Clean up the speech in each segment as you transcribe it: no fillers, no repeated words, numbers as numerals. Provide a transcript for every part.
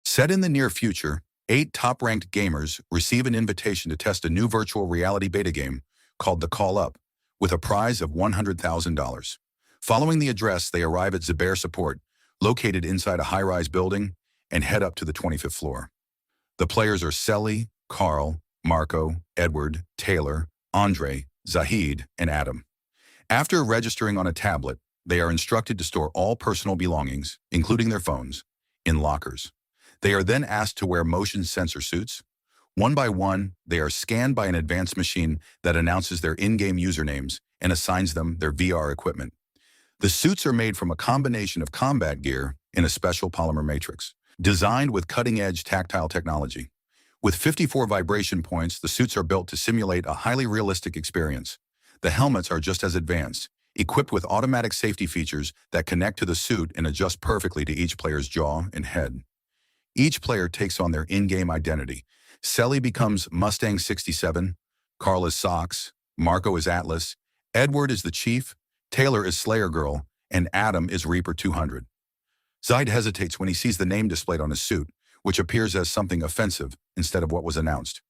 Set in the near future, 8 top-ranked gamers receive an invitation to test a new virtual reality beta game called The Call Up, with a prize of $100,000. Following the address, they arrive at Zubair Support, located inside a high-rise building, and head up to the 25th floor. The players are Selly, Carl, Marco, Edward, Taylor, Andre, Zahid, and Adam. After registering on a tablet, they are instructed to store all personal belongings, including their phones, in lockers. They are then asked to wear motion sensor suits. One by one, they are scanned by an advanced machine that announces their in-game usernames and assigns them their VR equipment. The suits are made from a combination of combat gear in a special polymer matrix, designed with cutting-edge tactile technology. With 54 vibration points, the suits are built to simulate a highly realistic experience. The helmets are just as advanced, equipped with automatic safety features that connect to the suit and adjust perfectly to each player's jaw and head. Each player takes on their in-game identity. Selly becomes Mustang 67, Carl is Sox, Marco is Atlas, Edward is the Chief, Taylor is Slayer Girl, and Adam is Reaper 200. Zaid hesitates when he sees the name displayed on his suit, which appears as something offensive instead of what was announced.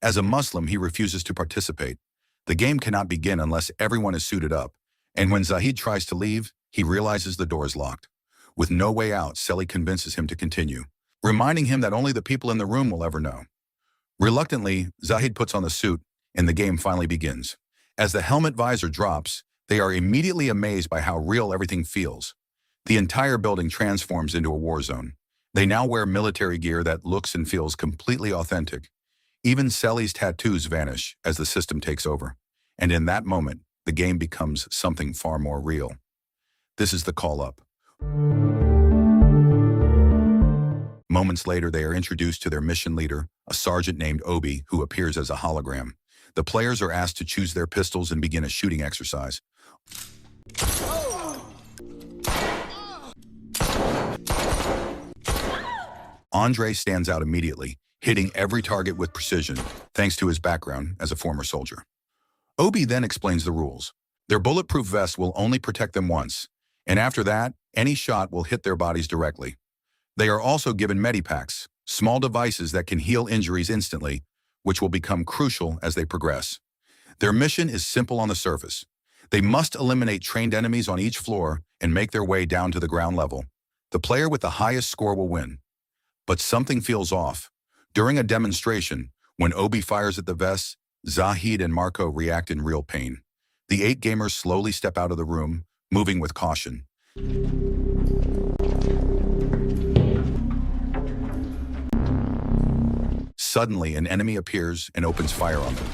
As a Muslim, he refuses to participate. The game cannot begin unless everyone is suited up, and when Zahid tries to leave, he realizes the door is locked. With no way out, Selly convinces him to continue, reminding him that only the people in the room will ever know. Reluctantly, Zahid puts on the suit, and the game finally begins. As the helmet visor drops, they are immediately amazed by how real everything feels. The entire building transforms into a war zone. They now wear military gear that looks and feels completely authentic. Even Selly's tattoos vanish as the system takes over. And in that moment, the game becomes something far more real. This is The Call Up. Moments later, they are introduced to their mission leader, a sergeant named Obi, who appears as a hologram. The players are asked to choose their pistols and begin a shooting exercise. Andre stands out immediately, hitting every target with precision, thanks to his background as a former soldier. Obi then explains the rules. Their bulletproof vest will only protect them once, and after that, any shot will hit their bodies directly. They are also given medipacks, small devices that can heal injuries instantly, which will become crucial as they progress. Their mission is simple on the surface. They must eliminate trained enemies on each floor and make their way down to the ground level. The player with the highest score will win. But something feels off. During a demonstration, when Obi fires at the vests, Zahid and Marco react in real pain. The 8 gamers slowly step out of the room, moving with caution. Suddenly, an enemy appears and opens fire on them.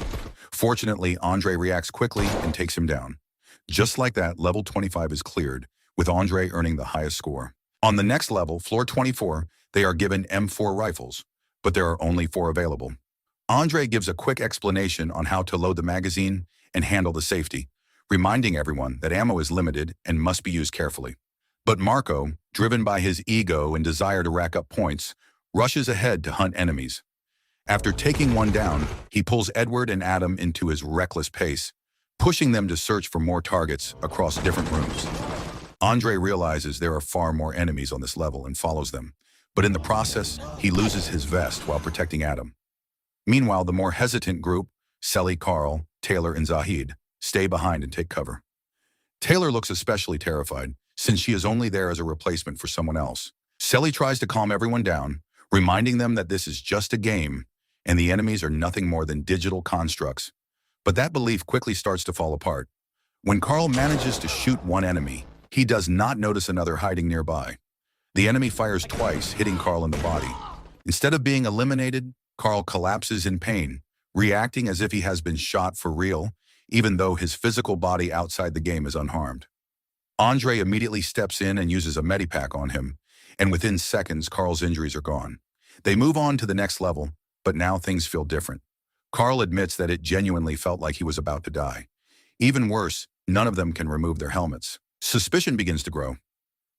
Fortunately, Andre reacts quickly and takes him down. Just like that, level 25 is cleared, with Andre earning the highest score. On the next level, floor 24, they are given M4 rifles, but there are only 4 available. Andre gives a quick explanation on how to load the magazine and handle the safety, reminding everyone that ammo is limited and must be used carefully. But Marco, driven by his ego and desire to rack up points, rushes ahead to hunt enemies. After taking one down, he pulls Edward and Adam into his reckless pace, pushing them to search for more targets across different rooms. Andre realizes there are far more enemies on this level and follows them, but in the process, he loses his vest while protecting Adam. Meanwhile, the more hesitant group, Selly, Carl, Taylor, and Zahid, stay behind and take cover. Taylor looks especially terrified, since she is only there as a replacement for someone else. Selly tries to calm everyone down, reminding them that this is just a game, and the enemies are nothing more than digital constructs. But that belief quickly starts to fall apart. When Carl manages to shoot one enemy, he does not notice another hiding nearby. The enemy fires twice, hitting Carl in the body. Instead of being eliminated, Carl collapses in pain, reacting as if he has been shot for real, even though his physical body outside the game is unharmed. Andre immediately steps in and uses a medipack on him, and within seconds, Carl's injuries are gone. They move on to the next level, but now things feel different. Carl admits that it genuinely felt like he was about to die. Even worse, none of them can remove their helmets. Suspicion begins to grow.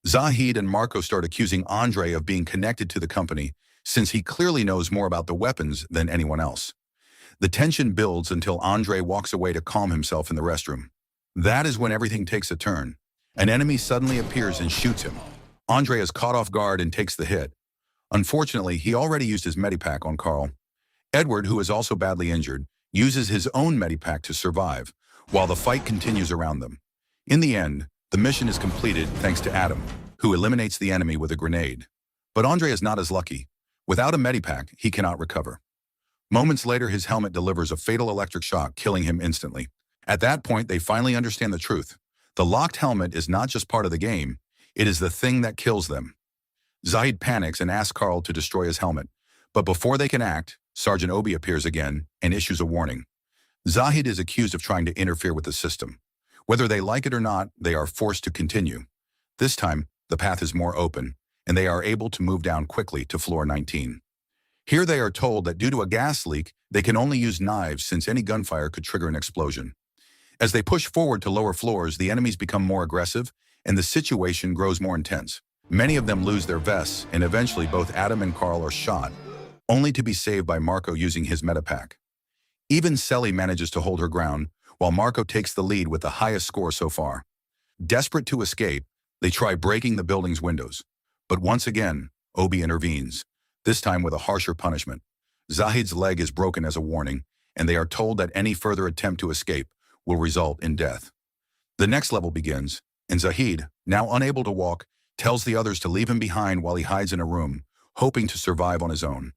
Zahid and Marco start accusing Andre of being connected to the company, since he clearly knows more about the weapons than anyone else. The tension builds until Andre walks away to calm himself in the restroom. That is when everything takes a turn. An enemy suddenly appears and shoots him. Andre is caught off guard and takes the hit. Unfortunately, he already used his medipack on Carl. Edward, who is also badly injured, uses his own medipack to survive, while the fight continues around them. In the end, the mission is completed thanks to Adam, who eliminates the enemy with a grenade. But Andre is not as lucky. Without a medipack, he cannot recover. Moments later, his helmet delivers a fatal electric shock, killing him instantly. At that point, they finally understand the truth. The locked helmet is not just part of the game, it is the thing that kills them. Zahid panics and asks Carl to destroy his helmet, but before they can act, Sergeant Obi appears again and issues a warning. Zahid is accused of trying to interfere with the system. Whether they like it or not, they are forced to continue. This time, the path is more open, and they are able to move down quickly to floor 19. Here they are told that due to a gas leak, they can only use knives since any gunfire could trigger an explosion. As they push forward to lower floors, the enemies become more aggressive, and the situation grows more intense. Many of them lose their vests, and eventually both Adam and Carl are shot, only to be saved by Marco using his medipack. Even Selly manages to hold her ground, while Marco takes the lead with the highest score so far. Desperate to escape, they try breaking the building's windows. But once again, Obi intervenes, this time with a harsher punishment. Zahid's leg is broken as a warning, and they are told that any further attempt to escape will result in death. The next level begins, and Zahid, now unable to walk, tells the others to leave him behind while he hides in a room, hoping to survive on his own.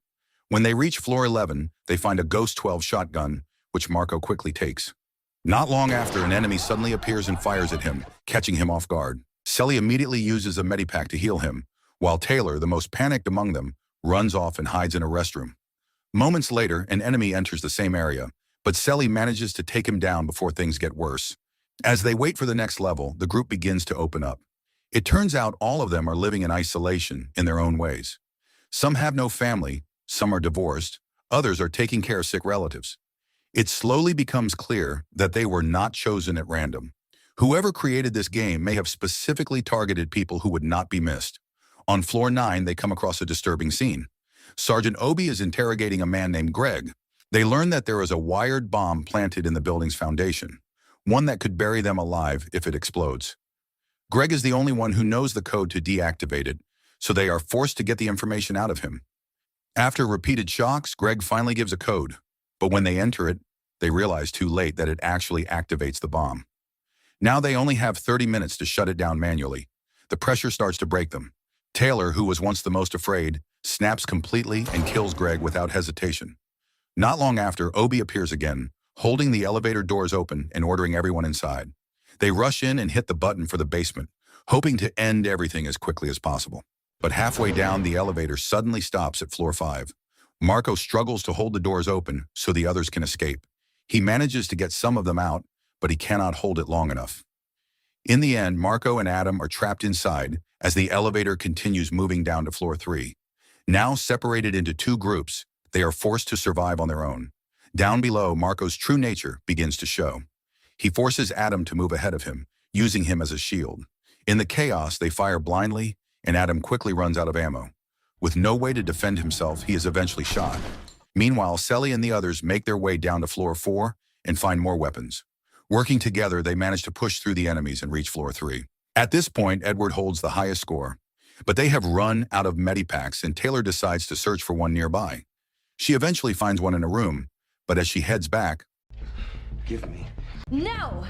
When they reach floor 11, they find a Ghost 12 shotgun, which Marco quickly takes. Not long after, an enemy suddenly appears and fires at him, catching him off guard. Selly immediately uses a medipack to heal him, while Taylor, the most panicked among them, runs off and hides in a restroom. Moments later, an enemy enters the same area, but Selly manages to take him down before things get worse. As they wait for the next level, the group begins to open up. It turns out all of them are living in isolation in their own ways. Some have no family, some are divorced, others are taking care of sick relatives. It slowly becomes clear that they were not chosen at random. Whoever created this game may have specifically targeted people who would not be missed. On floor 9, they come across a disturbing scene. Sergeant Obi is interrogating a man named Greg. They learn that there is a wired bomb planted in the building's foundation, one that could bury them alive if it explodes. Greg is the only one who knows the code to deactivate it, so they are forced to get the information out of him. After repeated shocks, Greg finally gives a code, but when they enter it, they realize too late that it actually activates the bomb. Now they only have 30 minutes to shut it down manually. The pressure starts to break them. Taylor, who was once the most afraid, snaps completely and kills Greg without hesitation. Not long after, Obi appears again, holding the elevator doors open and ordering everyone inside. They rush in and hit the button for the basement, hoping to end everything as quickly as possible. But halfway down, the elevator suddenly stops at floor 5. Marco struggles to hold the doors open so the others can escape. He manages to get some of them out, but he cannot hold it long enough. In the end, Marco and Adam are trapped inside as the elevator continues moving down to floor 3. Now separated into two groups, they are forced to survive on their own. Down below, Marco's true nature begins to show. He forces Adam to move ahead of him, using him as a shield. In the chaos, they fire blindly, and Adam quickly runs out of ammo. With no way to defend himself, he is eventually shot. Meanwhile, Selly and the others make their way down to floor 4 and find more weapons. Working together, they manage to push through the enemies and reach floor 3. At this point, Edward holds the highest score. But they have run out of medipacks, and Taylor decides to search for one nearby. She eventually finds one in a room, but as she heads back, Give me. No!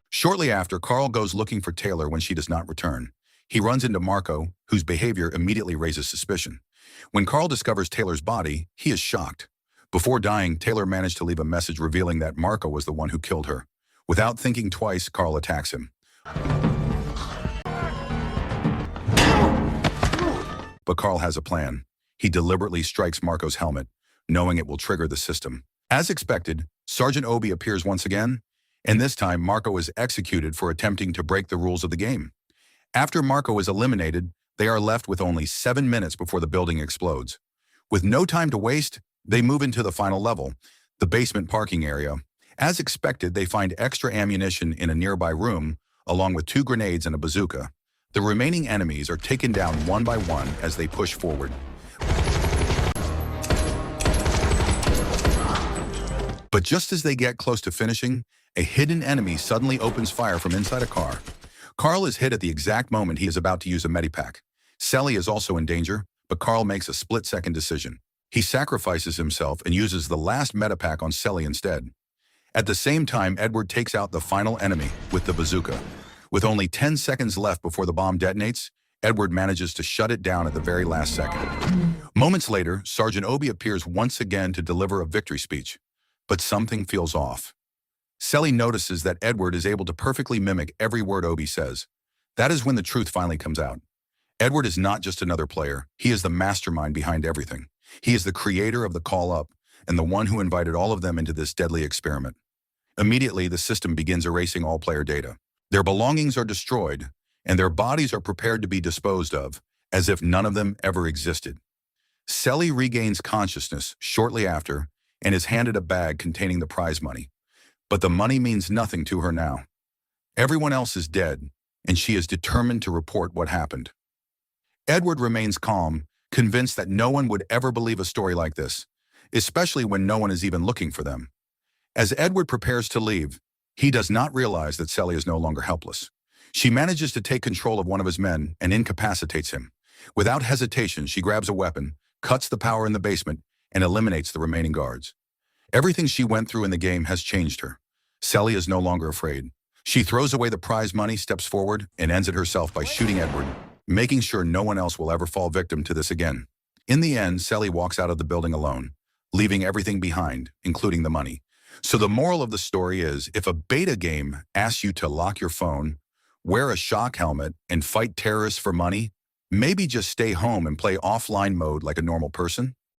Shortly after, Carl goes looking for Taylor when she does not return. He runs into Marco, whose behavior immediately raises suspicion. When Carl discovers Taylor's body, he is shocked. Before dying, Taylor managed to leave a message revealing that Marco was the one who killed her. Without thinking twice, Carl attacks him. But Carl has a plan. He deliberately strikes Marco's helmet, knowing it will trigger the system. As expected, Sergeant Obi appears once again, and this time Marco is executed for attempting to break the rules of the game. After Marco is eliminated, they are left with only 7 minutes before the building explodes. With no time to waste, they move into the final level, the basement parking area. As expected, they find extra ammunition in a nearby room, along with 2 grenades and a bazooka. The remaining enemies are taken down one by one as they push forward. But just as they get close to finishing, a hidden enemy suddenly opens fire from inside a car. Carl is hit at the exact moment he is about to use a medipack. Sally is also in danger, but Carl makes a split-second decision. He sacrifices himself and uses the last metapack on Sally instead. At the same time, Edward takes out the final enemy with the bazooka. With only 10 seconds left before the bomb detonates, Edward manages to shut it down at the very last second. Moments later, Sergeant Obi appears once again to deliver a victory speech. But something feels off. Sally notices that Edward is able to perfectly mimic every word Obi says. That is when the truth finally comes out. Edward is not just another player. He is the mastermind behind everything. He is the creator of the call-up and the one who invited all of them into this deadly experiment. Immediately, the system begins erasing all player data. Their belongings are destroyed, and their bodies are prepared to be disposed of, as if none of them ever existed. Sally regains consciousness shortly after and is handed a bag containing the prize money. But the money means nothing to her now. Everyone else is dead, and she is determined to report what happened. Edward remains calm, convinced that no one would ever believe a story like this, especially when no one is even looking for them. As Edward prepares to leave, he does not realize that Sally is no longer helpless. She manages to take control of one of his men and incapacitates him. Without hesitation, she grabs a weapon, cuts the power in the basement, and eliminates the remaining guards. Everything she went through in the game has changed her. Sally is no longer afraid. She throws away the prize money, steps forward, and ends it herself by shooting Edward, making sure no one else will ever fall victim to this again. In the end, Sally walks out of the building alone, leaving everything behind, including the money. So the moral of the story is, if a beta game asks you to lock your phone, wear a shock helmet, and fight terrorists for money, maybe just stay home and play offline mode like a normal person.